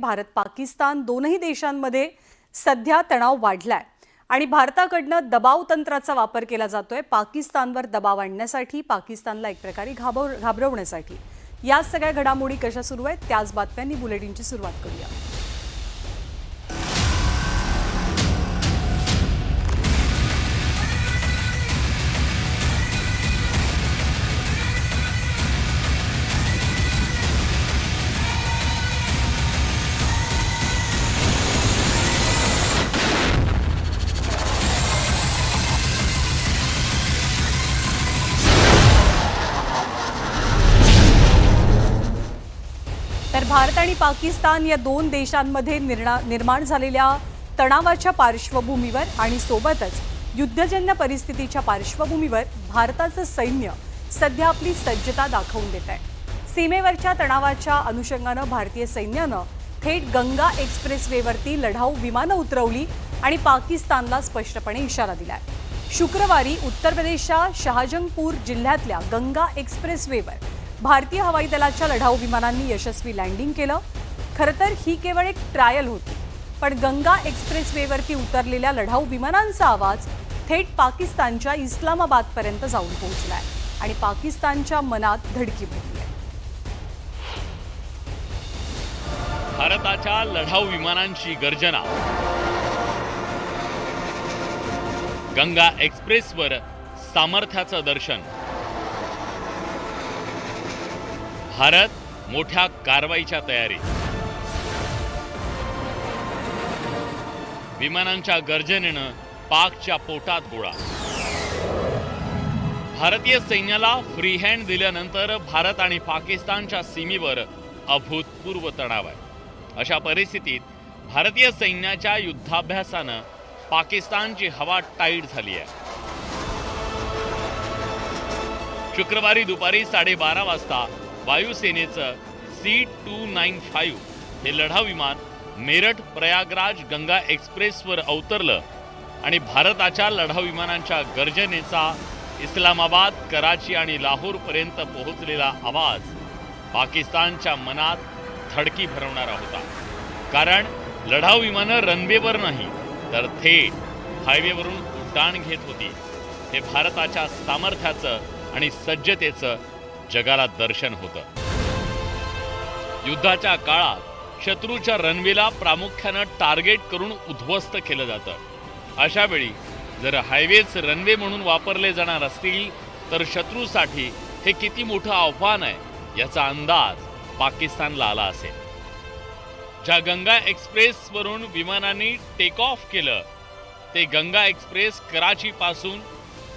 भारत पाकिस्तान दोनही देशांमध्ये सध्या तणाव वाढलाय आणि भारताकडनं दबाव तंत्राचा वापर केला जातोय पाकिस्तानवर दबाव आणण्यासाठी, पाकिस्तानला एक प्रकारे घाबरवण्यासाठी। या सगळ्या घडामोडी कशा सुरू आहेत त्याच बातम्यांनी बुलेटिनची सुरुवात करूया। तर भारत आणि पाकिस्तान या दोन देशांमध्ये निर्माण झालेल्या तणावाच्या पार्श्वभूमीवर आणि सोबतच युद्धजन्य परिस्थितीच्या पार्श्वभूमीवर भारताचं सैन्य सध्या आपली सज्जता दाखवून देत आहे। सीमेवरच्या तणावाच्या अनुषंगानं भारतीय सैन्यानं थेट गंगा एक्सप्रेसवेवरती लढाऊ विमानं उतरवली आणि पाकिस्तानला स्पष्टपणे इशारा दिलाय। शुक्रवारी उत्तर प्रदेशच्या शहाजंगपूर जिल्ह्यातल्या गंगा एक्सप्रेसवेवर भारतीय हवाई दलाच्या लढाऊ विमानांनी यशस्वी लँडिंग केलं। खरं तर ही केवळ एक ट्रायल होती, पण गंगा एक्सप्रेसवेवरती उतरलेल्या लढाऊ विमानांचा आवाज थेट पाकिस्तानच्या इस्लामाबादपर्यंत जाऊन पोहोचलाय आणि पाकिस्तानच्या मनात धडकी भरली आहे। भारताच्या लढाऊ विमानांची गर्जना, गंगा एक्सप्रेसवर सामर्थ्याचं दर्शन। भारत मोठ्या कारवाईच्या तयारी, विमानांच्या गर्जनेनं पाकच्या पोटात गोळा। भारतीय सैन्याला फ्री हँड दिल्यानंतर भारत आणि पाकिस्तानच्या सीमेवर अभूतपूर्व तणाव आहे। अशा परिस्थितीत भारतीय सैन्याच्या युद्धाभ्यासानं पाकिस्तानची हवा टाईट झाली आहे। शुक्रवारी दुपारी 12:30 वाजता वायुसेनेचं C-295 हे लढाऊ विमान मेरठ प्रयागराज गंगा एक्सप्रेसवर अवतरलं आणि भारताच्या लढाऊ विमानांच्या गर्जनेचा इस्लामाबाद, कराची आणि लाहोरपर्यंत पोहोचलेला आवाज पाकिस्तानच्या मनात धडकी भरवणारा होता। कारण लढाऊ विमानं रनवेवर नाही तर थेट हायवेवरून उड्डाण घेत होती। हे भारताच्या सामर्थ्याचं आणि सज्जतेचं जगाला दर्शन होतं। युद्धाच्या काळात शत्रूच्या रनवेला प्रामुख्यानं टार्गेट करून उद्ध्वस्त केलं जातं। अशा वेळी जर हायवेज रनवे म्हणून वापरले जाणार असतील तर शत्रूसाठी हे किती मोठं आव्हान आहे याचा अंदाज पाकिस्तानला आला असेल। ज्या गंगा एक्सप्रेसवरून विमानांनी टेक ऑफ केलं ते गंगा एक्सप्रेस कराचीपासून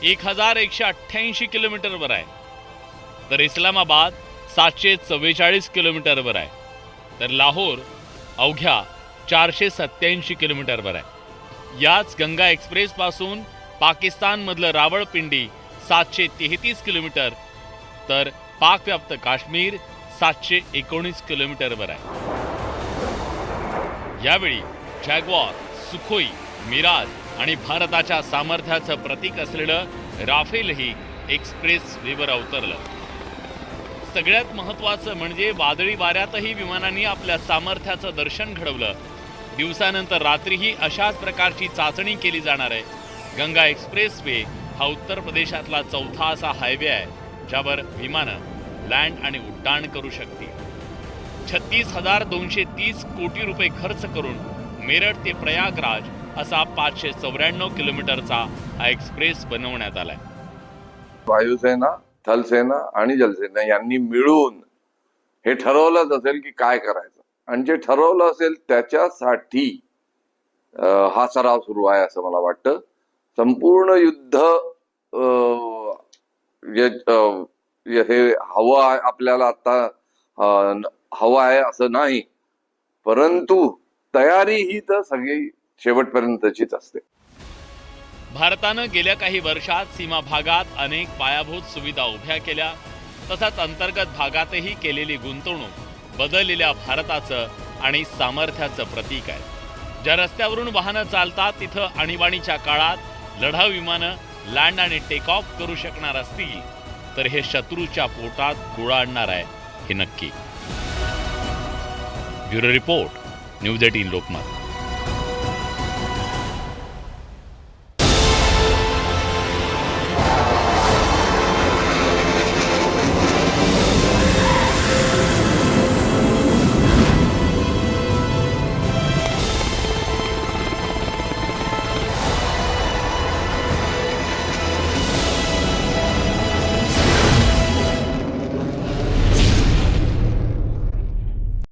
1188 किलोमीटरवर आहे, तर इस्लामाबाद 744 किलोमीटरवर आहे, तर लाहोर अवघ्या 487 किलोमीटरवर आहे। याच गंगा एक्सप्रेस पासून पाकिस्तानमधलं रावळपिंडी 733 किलोमीटर, तर पाकव्याप्त काश्मीर 719 किलोमीटरवर आहे। यावेळी जॅग्वार, सुखोई, मिराज आणि भारताच्या सामर्थ्याचं प्रतीक असलेलं राफेलही एक्सप्रेस वेवर अवतरलं। सगळ्यात महत्त्वाचं म्हणजे वादळी वाऱ्यातही विमानांनी आपल्या सामर्थ्याचं दर्शन घडवलं। दिवसानंतर रात्रीही अशाच प्रकारची चाचणी केली जाणार आहे। गंगा एक्सप्रेसवे हा उत्तर प्रदेशातला चौथा असा हायवे आहे ज्यावर विमानं लँड आणि उड्डाण करू शकतील। 36,230 कोटी रुपये खर्च करून मेरठ ते प्रयागराज असा 594 किलोमीटरचा हा एक्सप्रेस बनवण्यात आलाय। वायुसेना, थलसेना आणि जलसेना यांनी मिळून हे ठरवलंच असेल की काय करायचं, आणि जे ठरवलं असेल त्याच्यासाठी हा सराव सुरू आहे असं मला वाटतं। संपूर्ण युद्ध हे हवं आहे आपल्याला, आता हवं आहे असं नाही, परंतु तयारी ही तर सगळी शेवटपर्यंतचीच असते। भारतानं गेल्या काही वर्षात सीमा भागात अनेक पायाभूत सुविधा उभ्या केल्या, तसंच अंतर्गत भागातही केलेली गुंतवणूक बदललेल्या भारताचं आणि सामर्थ्याचं प्रतीक आहे। ज्या रस्त्यावरून वाहनं चालतात तिथं आणीबाणीच्या काळात लढाऊ विमानं लँड आणि टेक ऑफ करू शकणार असतील तर हे शत्रूच्या पोटात गोळा आणणार आहे हे नक्की। Bureau report, news 18 Lokmat.